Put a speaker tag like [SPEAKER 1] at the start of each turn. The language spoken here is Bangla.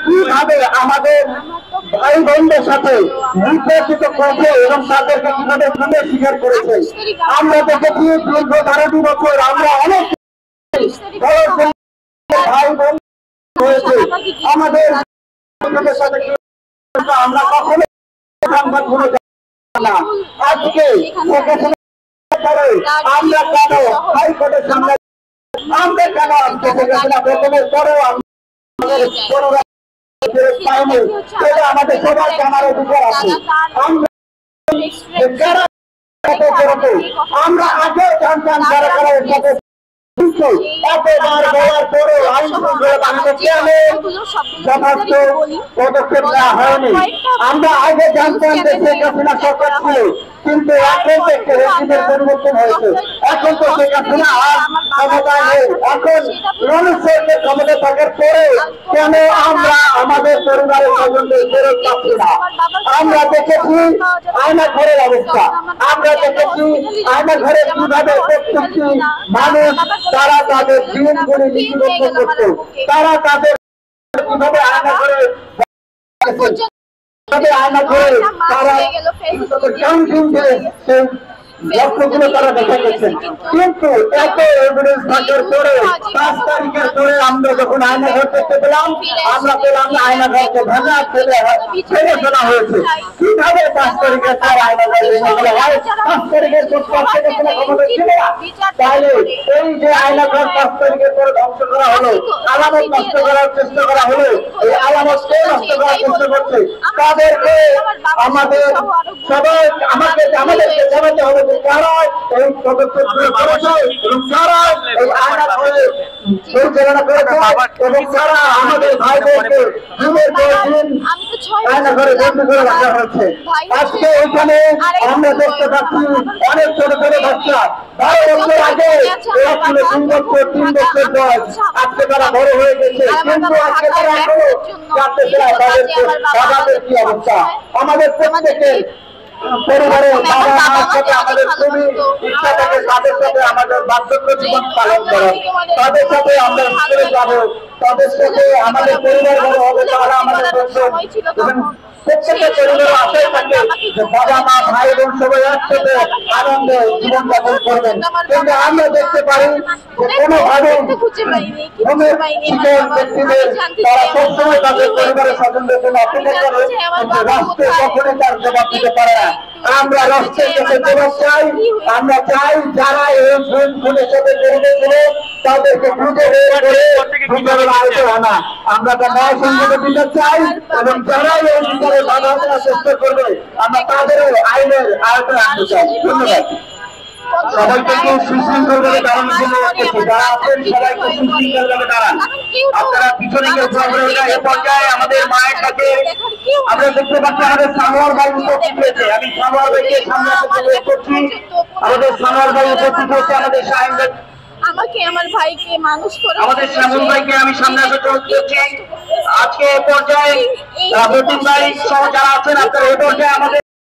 [SPEAKER 1] কিভাবে আমাদের ভাই বোনদের সাথে নির্যাতিত করছে এবং তাদেরকে কিভাবে খুনে স্বীকার করেছে। আমরা দেখেছি দীর্ঘ 12টি বছর আমরা অনেক ভাই বোন হয়েছে আমাদের সাথে আমরা কখনো সংবাদগুলো না। আজকে আমরা কেন হাইকোর্টের সামনে আমরা কেন বেতনের পরেও আমাদের সবার জানার অধিকার আছে। আমরা আগে জানতাম যারা কারা এর সাথে পদক্ষেপ নেওয়া হয়নি। আমরা আগে জানতাম যে শেখ হাসিনা সরকার ছিল, কিন্তু এখন থেকে রেজিমের পরিবর্তন হয়েছে। এখন তো শেখ হাসিনা আর ক্ষমতায় নেই। এখন মানুষের ক্ষমতা থাকার পরে কেন আমরা আমাদের পরিবারের স্বজনদের ফেরত পাচ্ছি না? আমরা দেখেছি আয়না ঘরের অবস্থা, আমরা দেখেছি আয়না ঘরে কিভাবে প্রত্যেকটি মানুষ তারা তাদের জীবনগুলি লিপিবদ্ধ করত, তারা তাদের কিভাবে আয়না ঘরে তারা লক্ষ্যগুলো তারা দেখা গেছেন। কিন্তু এত এভিডেন্স থাকার পরে 5 তারিখের পরে আমরা যখন আয়না ঘর দেখতে পেলাম, আমরা পেলাম আয়না ঘরকে ভাঙা ফেলে ফেলা হয়েছে। কিভাবে 5 তারিখের পর আয়না ঘর ভেঙে হয়? 5 তারিখের পর ক্ষমতা ছিল না। তাহলে এই যে আয়না ঘর 5 তারিখের পরে ধ্বংস করা হলো, আলামত নষ্ট করার চেষ্টা করা হলো, এই আলামতকে নষ্ট করার চেষ্টা করছে তাদেরকে আমাদের সবাই আমাদেরকে জানাতে হবে যে কারা এই পদক্ষেপগুলো করেছে এবং কারা এই আয়না ঘরে পরিচালনা করেছে এবং কারা আমাদের ভাই বোনকে দিনের পর দিন আয়না ঘরে বন্দী করে রাখা হয়েছে। আজকে এখানে আমরা দেখতে পাচ্ছি অনেক ছোট ছোট বাচ্চা 12 বছর আগে এরা ছিল 2 বছর 3 বছর বয়স, আজকে তারা বড় হয়ে গেছে, কিন্তু আজকে তারা এখনো জানতেছে না তাদের কি অবস্থা। আমাদের প্রত্যেকের পরিবারের বাবা মার সাথে আমাদের খুবই ইচ্ছা থাকে তাদের সাথে আমাদের বার্ধক্য জীবন পালন করার, তাদের সাথে আমরা স্কুলে যাবো, তাদের সাথে আমাদের পরিবার বড় হবে, তারা আমাদের প্রত্যেকের পরিবারের আশায় থাকে যে বাবা মা ভাই বোন সবাই একসাথে আনন্দে জীবনযাপন করবেন। কিন্তু আমরা দেখতে পারি যে কোনোভাবে শিক্ষক ব্যক্তিদের তারা সবসময় তাদের পরিবারের স্বজনদের জন্য অপেক্ষা করে, কিন্তু রাষ্ট্র কখনোই তার জবাব দিতে পারে না। আমরা রাষ্ট্রের কাছে জবাব চাই। আমরা চাই যারা এই খুনের সাথে জড়িত ছিল তাদেরকে খুঁজে বের করে বিচারের আওতায় আনা। আমরা তার ন্যায় সঙ্গত বিচার চাই এবং যারা এই বিচারে বাধা দেওয়ার চেষ্টা করবে আমরা তাদেরও আইনের আওতায় আনতে চাই। ধন্যবাদ। সবাইকে একটু সুশৃঙ্খলভাবে দাঁড়ানোর জন্য করছি, যারা আছেন সবাইকে সুশৃঙ্খলভাবে দাঁড়ান। আপনারা পিছনে কেউ এ পর্যায়ে আমাদের মায়ের কাছে আমরা দেখতে পাচ্ছি আমাদের সানোয়ার ভাই উপস্থিত হয়েছে। আমি সানোয়ার ভাইকে সামনে আসতে করছি। আমাদের সানোয়ার ভাই উপস্থিত হয়েছে, আমাদের শাহিন ভাই
[SPEAKER 2] আমাকে আমার ভাইকে মানুষ করে
[SPEAKER 1] আমাদের শ্যামল ভাইকে আমি সামনে আসতে করছি। আজকে এ পর্যায়ে মতিন ভাই সহ যারা আছেন আপনারা এ পর্যায়ে আমাদের